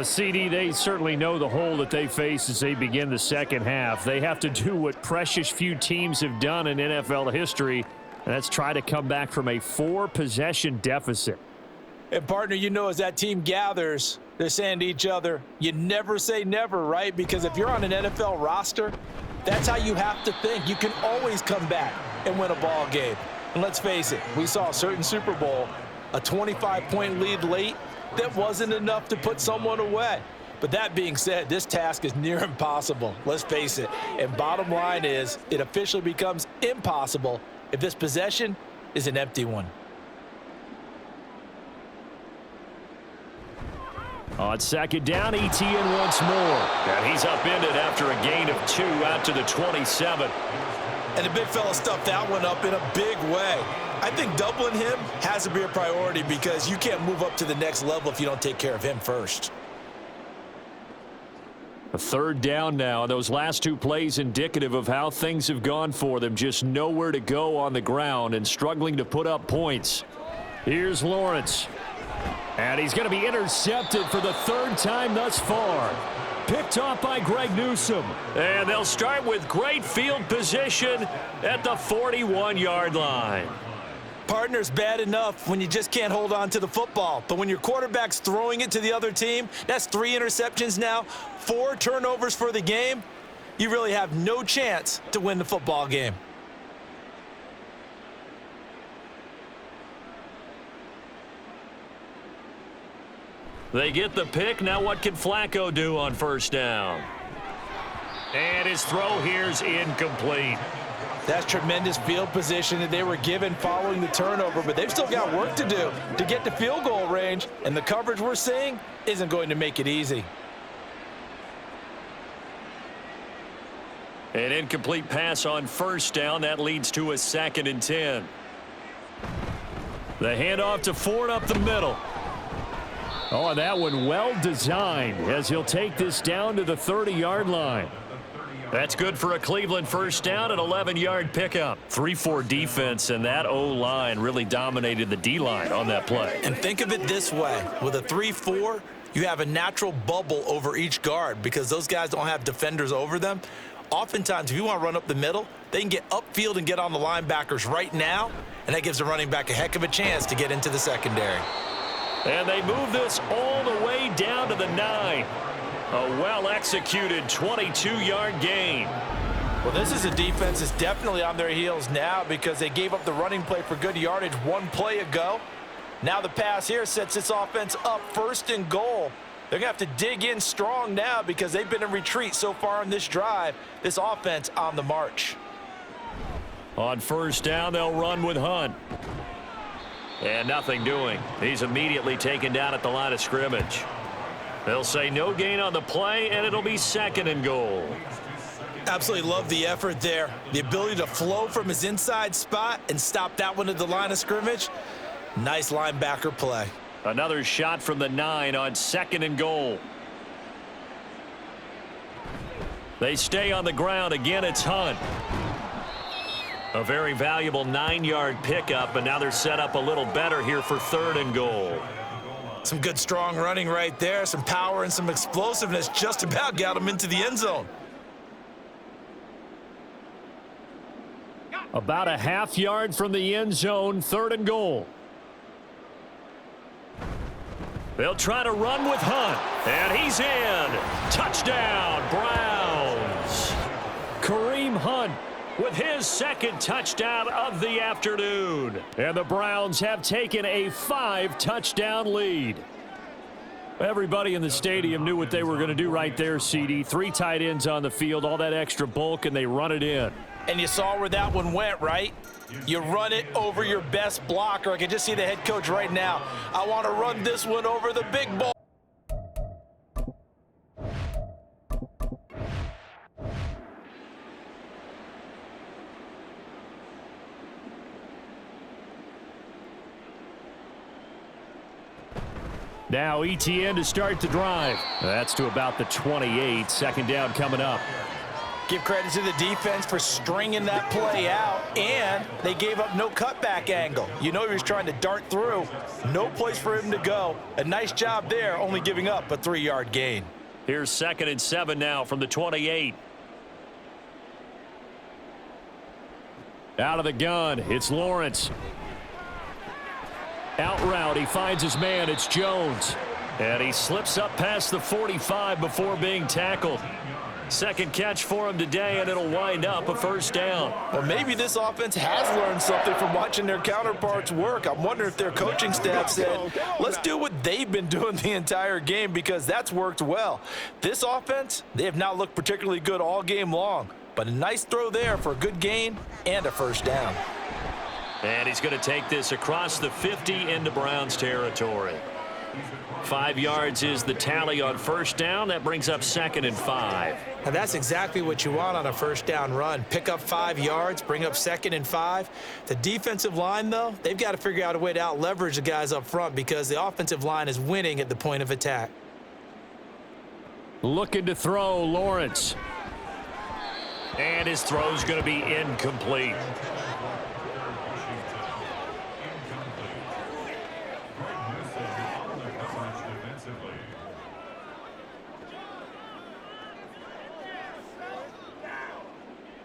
CD, they certainly know the hole that they face as they begin the second half. They have to do what precious few teams have done in NFL history, and that's try to come back from a 4-possession deficit. And, partner, you know, as that team gathers, they're saying to each other, you never say never, right? Because if you're on an NFL roster, that's how you have to think. You can always come back and win a ball game. And let's face it, we saw a certain Super Bowl, a 25-point lead late, that wasn't enough to put someone away. But that being said, this task is near impossible. Let's face it. And bottom line is, it officially becomes impossible if this possession is an empty one. On 2nd down, ETN once more. And he's upended after a gain of 2 out to the 27. And the big fella stuffed that one up in a big way. I think doubling him has to be a priority because you can't move up to the next level if you don't take care of him first. A 3rd down now. Those last 2 plays indicative of how things have gone for them. Just nowhere to go on the ground and struggling to put up points. Here's Lawrence. And he's going to be intercepted for the 3rd time thus far. Picked off by Greg Newsome. And they'll start with great field position at the 41-yard line. Partner's bad enough when you just can't hold on to the football. But when your quarterback's throwing it to the other team, that's 3 interceptions now, 4 turnovers for the game. You really have no chance to win the football game. They get the pick. Now what can Flacco do on 1st down? And his throw here's incomplete. That's tremendous field position that they were given following the turnover, but they've still got work to do to get to field goal range, and the coverage we're seeing isn't going to make it easy. An incomplete pass on 1st down. That leads to a 2nd and 10. The handoff to Ford up the middle. Oh, and that one well designed as he'll take this down to the 30-yard line. That's good for a Cleveland 1st down, an 11-yard pickup. 3-4 defense, and that O-line really dominated the D-line on that play. And think of it this way. With a 3-4, you have a natural bubble over each guard because those guys don't have defenders over them. Oftentimes, if you want to run up the middle, they can get upfield and get on the linebackers right now, and that gives the running back a heck of a chance to get into the secondary. And they move this all the way down to the 9. A well-executed 22-yard gain. Well, this is a defense that's definitely on their heels now because they gave up the running play for good yardage 1 play ago. Now the pass here sets this offense up 1st and goal. They're going to have to dig in strong now because they've been in retreat so far in this drive. This offense on the march. On 1st down, they'll run with Hunt. And nothing doing. He's immediately taken down at the line of scrimmage. They'll say no gain on the play, and it'll be 2nd and goal. Absolutely love the effort there. The ability to flow from his inside spot and stop that one at the line of scrimmage. Nice linebacker play. Another shot from the 9 on 2nd and goal. They stay on the ground. Again, it's Hunt. A very valuable 9-yard pickup, and now they're set up a little better here for 3rd and goal. Some good, strong running right there. Some power and some explosiveness just about got them into the end zone. About a half yard from the end zone, 3rd and goal. They'll try to run with Hunt, and he's in. Touchdown, Browns. Kareem Hunt with his 2nd touchdown of the afternoon. And the Browns have taken a 5-touchdown lead. Everybody in the stadium knew what they were going to do right there, CD. 3 tight ends on the field, all that extra bulk, and they run it in. And you saw where that one went, right? You run it over your best blocker. I can just see the head coach right now. I want to run this one over the big ball. Now ETN to start the drive. That's to about the 28. 2nd down coming up. Give credit to the defense for stringing that play out, and they gave up no cutback angle. You know he was trying to dart through. No place for him to go. A nice job there, only giving up a 3-yard gain. Here's 2nd and 7 now from the 28. Out of the gun, it's Lawrence. Out route, he finds his man, it's Jones. And he slips up past the 45 before being tackled. 2nd catch for him today, and it'll wind up a 1st down. Well, maybe this offense has learned something from watching their counterparts work. I'm wondering if their coaching staff said, let's do what they've been doing the entire game, because that's worked well. This offense, they have not looked particularly good all game long, but a nice throw there for a good gain and a 1st down. And he's going to take this across the 50 into Browns territory. 5 yards is the tally on 1st down. That brings up 2nd and 5. And that's exactly what you want on a 1st down run. Pick up 5 yards, bring up 2nd and 5. The defensive line, though, they've got to figure out a way to out-leverage the guys up front, because the offensive line is winning at the point of attack. Looking to throw, Lawrence. And his throw's going to be incomplete.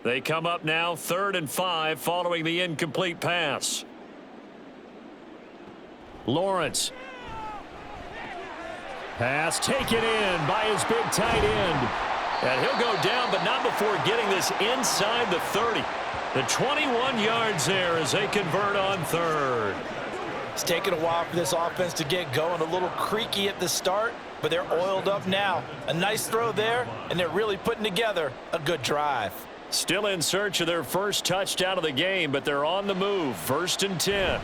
They come up now 3rd and 5 following the incomplete pass. Lawrence. Pass taken in by his big tight end. And he'll go down, but not before getting this inside the 30. The 21 yards there as they convert on 3rd. It's taken a while for this offense to get going. A little creaky at the start, but they're oiled up now. A nice throw there, and they're really putting together a good drive. Still in search of their 1st touchdown of the game, but they're on the move. 1st and 10.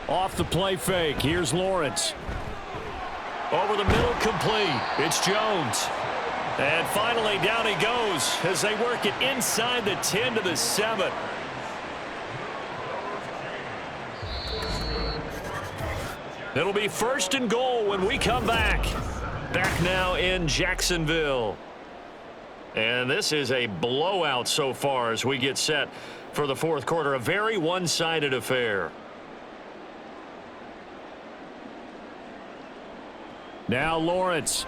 Off the play fake, here's Lawrence. Over the middle, complete. It's Jones. And finally down he goes as they work it inside the 10 to the 7. It'll be 1st and goal when we come back. Back now in Jacksonville. And this is a blowout so far as we get set for the 4th quarter. A very one-sided affair. Now Lawrence.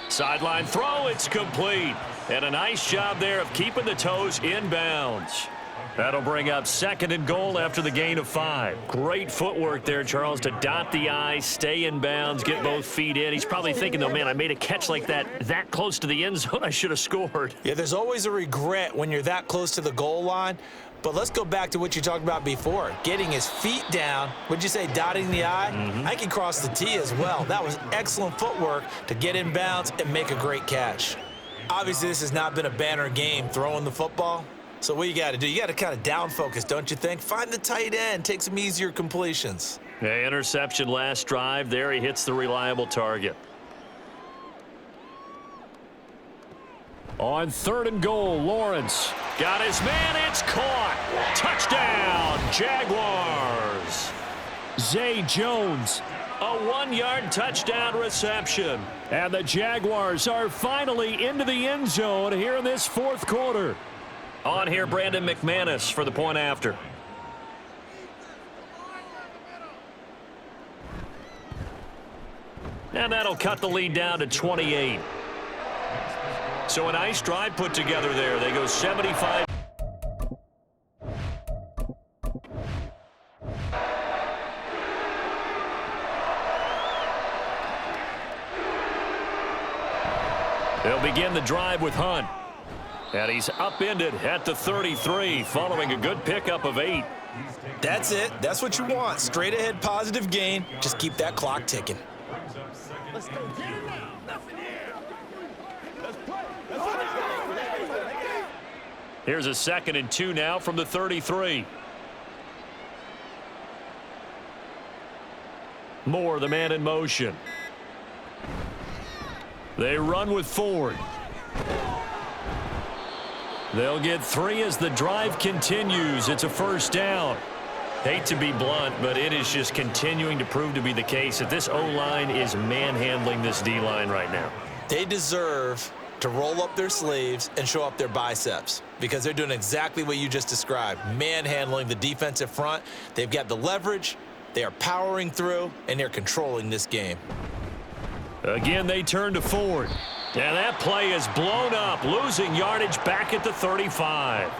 Sideline throw, it's complete. And a nice job there of keeping the toes inbounds. That'll bring up 2nd and goal after the gain of 5. Great footwork there, Charles, to dot the I, stay in bounds, get both feet in. He's probably thinking, though, man, I made a catch like that close to the end zone. I should have scored. Yeah, there's always a regret when you're that close to the goal line. But let's go back to what you talked about before. Getting his feet down. Would you say dotting the I? I can cross the T as well. That was excellent footwork to get in bounds and make a great catch. Obviously, this has not been a banner game throwing the football. So what you got to do, you got to kind of down focus, don't you think? Find the tight end, take some easier completions. Yeah, interception last drive. There he hits the reliable target. On 3rd and goal, Lawrence. Got his man, it's caught. Touchdown, Jaguars. Zay Jones A 1-yard touchdown reception. And the Jaguars are finally into the end zone here in this fourth quarter. On here, Brandon McManus for the point after. And that'll cut the lead down to 28. So a nice drive put together there. They go 75. They'll begin the drive with Hunt. And he's upended at the 33 following a good pickup of 8. That's it. That's what you want. Straight ahead positive gain. Just keep that clock ticking. Let's go get it now. Nothing here. Let's play. Let's play. Here's a 2nd and 2 now from the 33. Moore, the man in motion. They run with Ford. They'll get 3 as the drive continues. It's a first down. Hate to be blunt, but it is just continuing to prove to be the case that this O-line is manhandling this D-line right now. They deserve to roll up their sleeves and show up their biceps because they're doing exactly what you just described, manhandling the defensive front. They've got the leverage, they are powering through, and they're controlling this game. Again, they turn to Ford. And that play is blown up, losing yardage back at the 35.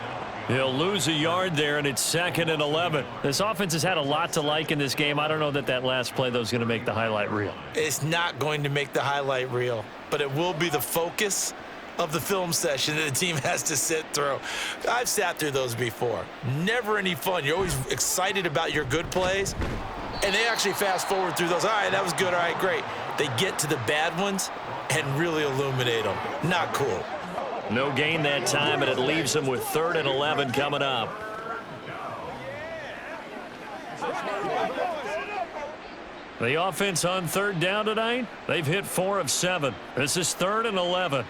He'll lose a yard there, and it's 2nd and 11. This offense has had a lot to like in this game. I don't know that last play, though, is going to make the highlight reel. It's not going to make the highlight reel, but it will be the focus of the film session that the team has to sit through. I've sat through those before. Never any fun. You're always excited about your good plays, and they actually fast forward through those. All right, that was good. All right, great. They get to the bad ones and really illuminate them. Not cool. No gain that time, and it leaves them with 3rd and 11 coming up. The offense on 3rd down tonight, they've hit 4 of 7. This is 3rd and 11.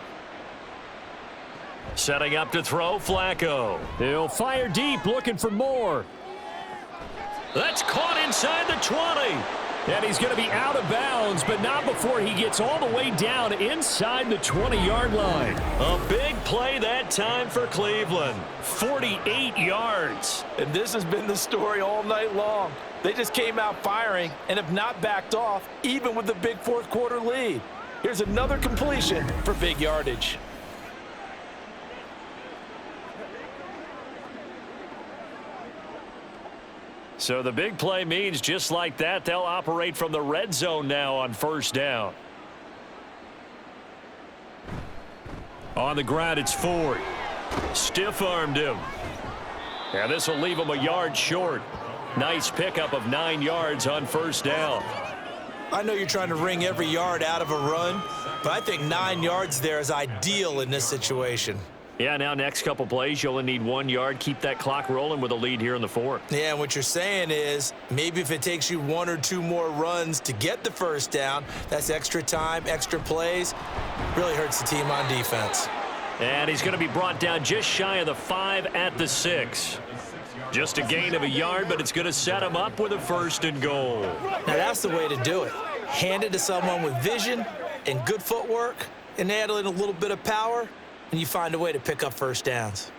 Setting up to throw, Flacco. He'll fire deep, looking for Moore. That's caught inside the 20. And he's going to be out of bounds, but not before he gets all the way down inside the 20-yard line. A big play that time for Cleveland. 48 yards. And this has been the story all night long. They just came out firing and have not backed off, even with the big fourth quarter lead. Here's another completion for big yardage. So the big play means just like that, they'll operate from the red zone now on 1st down. On the ground, it's Ford. Stiff-armed him. And this will leave him a yard short. Nice pickup of 9 yards on 1st down. I know you're trying to wring every yard out of a run, but I think 9 yards there is ideal in this situation. Yeah, now next couple plays, you only need 1 yard. Keep that clock rolling with a lead here in the 4th. Yeah, and what you're saying is maybe if it takes you 1 or 2 more runs to get the first down, that's extra time, extra plays, really hurts the team on defense. And he's going to be brought down just shy of the 5 at the 6. Just a gain of a yard, but it's going to set him up with a 1st and goal. Now that's the way to do it. Hand it to someone with vision and good footwork and add in a little bit of power, and you find a way to pick up first downs.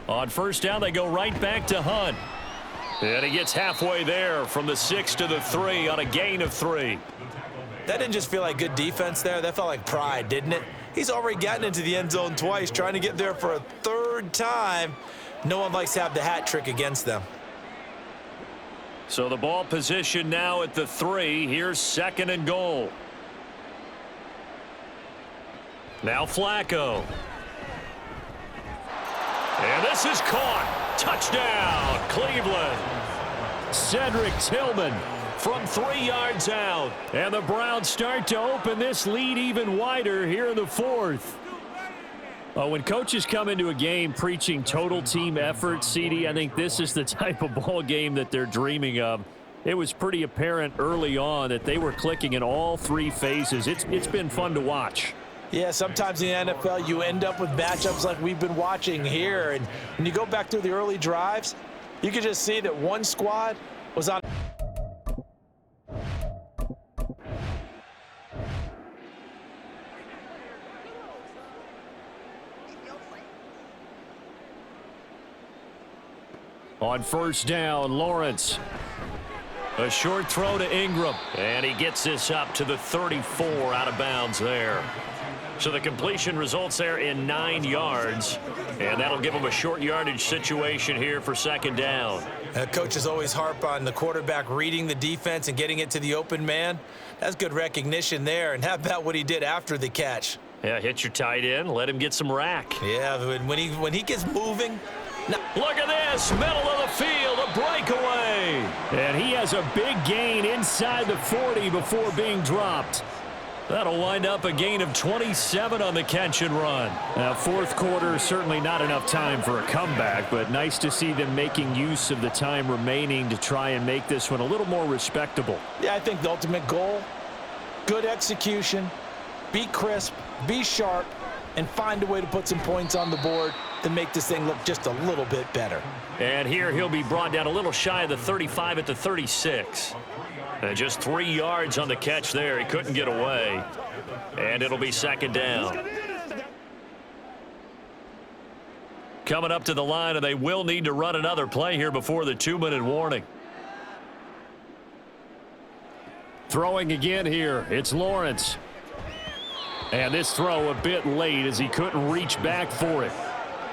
On 1st down, they go right back to Hunt. And he gets halfway there from the 6 to the 3 on a gain of 3. That didn't just feel like good defense there. That felt like pride, didn't it? He's already gotten into the end zone twice, trying to get there for a 3rd time. No one likes to have the hat trick against them. So the ball position now at the 3. Here's 2nd and goal. Now Flacco. And this is caught. Touchdown, Cleveland. Cedric Tillman from 3 yards out. And the Browns start to open this lead even wider here in the 4th. When coaches come into a game preaching total team effort, CD, I think this is the type of ball game that they're dreaming of. It was pretty apparent early on that they were clicking in all 3 phases. It's been fun to watch. Yeah, sometimes in the NFL you end up with matchups like we've been watching here. And when you go back through the early drives, You could just see that one squad was on. On first down, Lawrence. A short throw to Ingram, and he gets this up to the 34 out of bounds there. So the completion results there in 9 yards, and that'll give him a short yardage situation here for second down. Coaches always harp on the quarterback reading the defense and getting it to the open man. That's good recognition there. And how about what he did after the catch? Yeah, hit your tight end, let him get some rack. Yeah, when he gets moving. Look at this, middle of the field, a breakaway. And he has a big gain inside the 40 before being dropped. That'll wind up a gain of 27 on the catch and run. Now, fourth quarter, certainly not enough time for a comeback, but nice to see them making use of the time remaining to try and make this one a little more respectable. Yeah, I think the ultimate goal, good execution, be crisp, be sharp, and find a way to put some points on the board to make this thing look just a little bit better. And here he'll be brought down a little shy of the 35 at the 36. And just 3 yards on the catch there. He couldn't get away. And it'll be second down. Coming up to the line, and they will need to run another play here before the 2-minute warning. Throwing again here, it's Lawrence. And this throw a bit late as he couldn't reach back for it.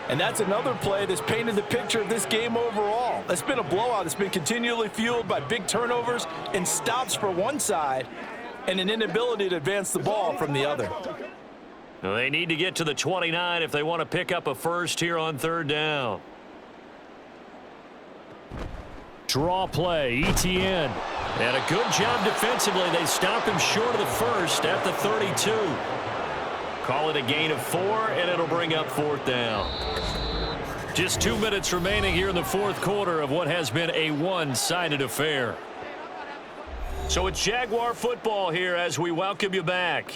And that's another play that's painted the picture of this game overall. It's been a blowout. It's been continually fueled by big turnovers and stops for one side and an inability to advance the ball from the other. They need to get to the 29 if they want to pick up a first here on third down. Draw play, ETN. And a good job defensively. They stopped him short of the first at the 32. Call it a gain of 4, and it'll bring up fourth down. Just 2 minutes remaining here in the fourth quarter of what has been a one-sided affair. So it's Jaguar football here as we welcome you back.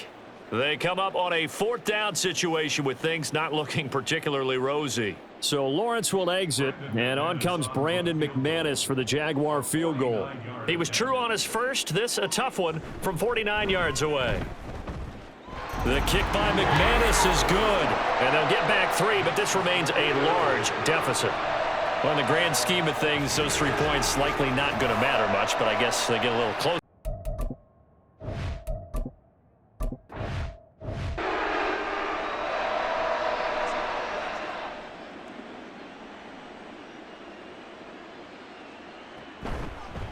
They come up on a fourth down situation with things not looking particularly rosy. So Lawrence will exit, and on comes Brandon McManus for the Jaguar field goal. He was true on his first. This a tough one from 49 yards away. The kick by McManus is good, and they'll get back 3, but this remains a large deficit. Well, in the grand scheme of things, those 3 points likely not going to matter much, but I guess they get a little closer.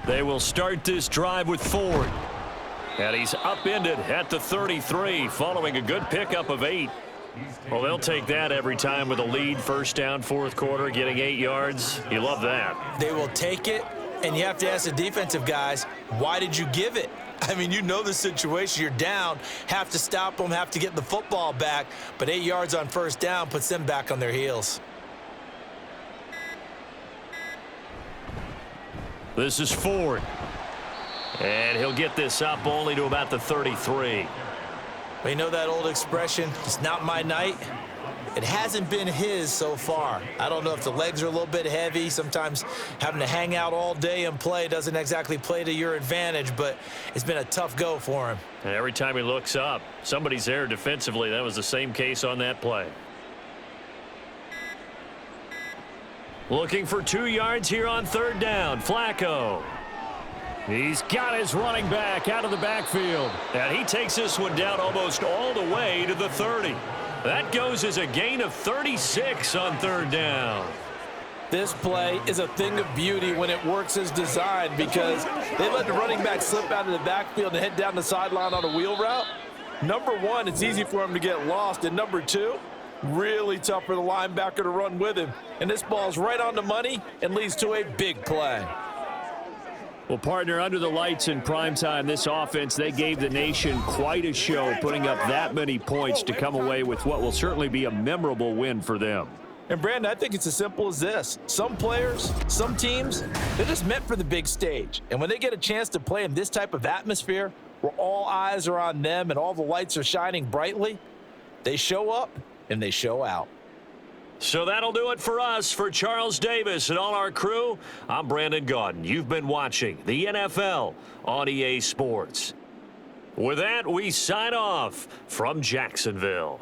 They will start this drive with Ford. And he's upended at the 33 following a good pickup of 8. Well, they'll take that every time with a lead. First down, fourth quarter, getting 8 yards. You love that. They will take it, and you have to ask the defensive guys, why did you give it? I mean, you know the situation. You're down, have to stop them, have to get the football back, but 8 yards on first down puts them back on their heels. This is Ford. And he'll get this up only to about the 33. We know that old expression, it's not my night. It hasn't been his so far. I don't know if the legs are a little bit heavy. Sometimes having to hang out all day and play doesn't exactly play to your advantage, but it's been a tough go for him. And every time he looks up, somebody's there defensively. That was the same case on that play. Looking for 2 yards here on third down. Flacco. He's got his running back out of the backfield. And he takes this one down almost all the way to the 30. That goes as a gain of 36 on third down. This play is a thing of beauty when it works as designed because they let the running back slip out of the backfield and head down the sideline on a wheel route. Number one, it's easy for him to get lost. And number two, really tough for the linebacker to run with him. And this ball's right on the money and leads to a big play. Well, partner, under the lights in primetime, this offense, they gave the nation quite a show, putting up that many points to come away with what will certainly be a memorable win for them. And, Brandon, I think it's as simple as this. Some players, some teams, they're just meant for the big stage. And when they get a chance to play in this type of atmosphere where all eyes are on them and all the lights are shining brightly, they show up and they show out. So that'll do it for us. For Charles Davis and all our crew, I'm Brandon Gaudin. You've been watching the NFL on EA Sports. With that, we sign off from Jacksonville.